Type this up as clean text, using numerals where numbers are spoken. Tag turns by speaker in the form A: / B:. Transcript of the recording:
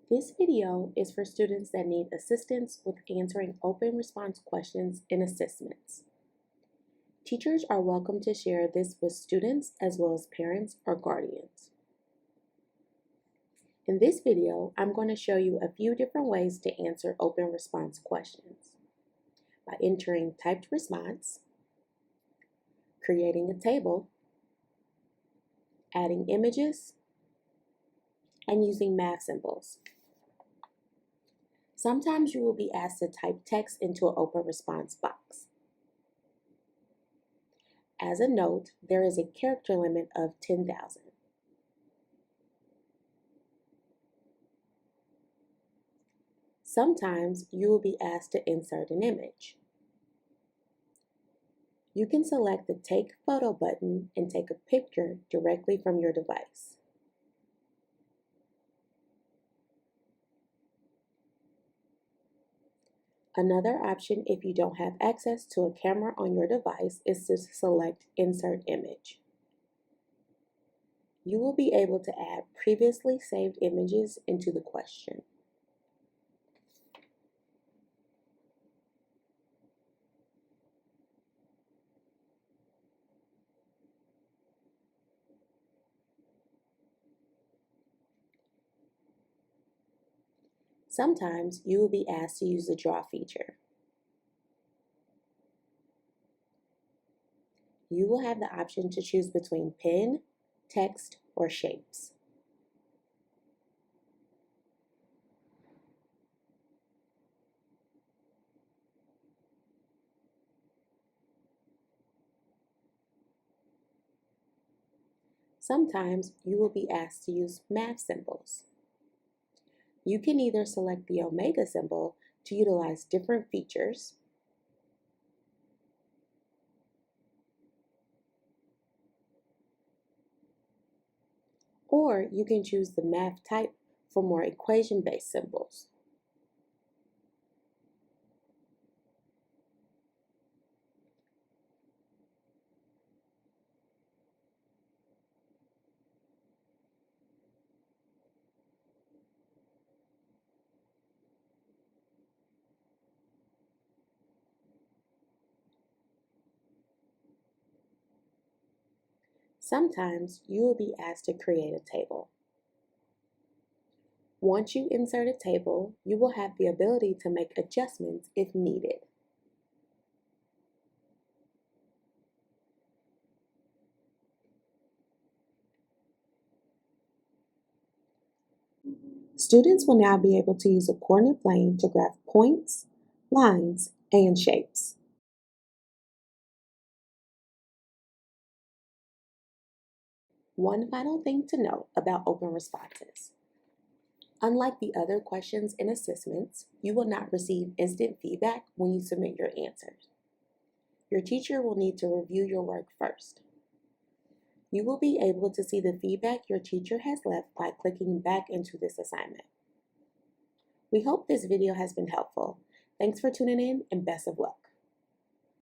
A: This video is for students that need assistance with answering open response questions in assessments. Teachers are welcome to share this with students as well as parents or guardians. In this video, I'm going to show you a few different ways to answer open response questions by entering typed response, creating a table, adding images, and using math symbols. Sometimes you will be asked to type text into an open response box. As a note, there is a character limit of 10,000. Sometimes you will be asked to insert an image. You can select the Take Photo button and take a picture directly from your device. Another option if you don't have access to a camera on your device is to select Insert Image. You will be able to add previously saved images into the question. Sometimes you will be asked to use the Draw feature. You will have the option to choose between pen, text, or shapes. Sometimes you will be asked to use math symbols. You can either select the omega symbol to utilize different features, or you can choose the math type for more equation-based symbols. Sometimes you will be asked to create a table. Once you insert a table, you will have the ability to make adjustments if needed. Students will now be able to use a coordinate plane to graph points, lines, and shapes. One final thing to note about open responses. Unlike the other questions in assessments, you will not receive instant feedback when you submit your answers. Your teacher will need to review your work first. You will be able to see the feedback your teacher has left by clicking back into this assignment. We hope this video has been helpful. Thanks for tuning in and best of luck.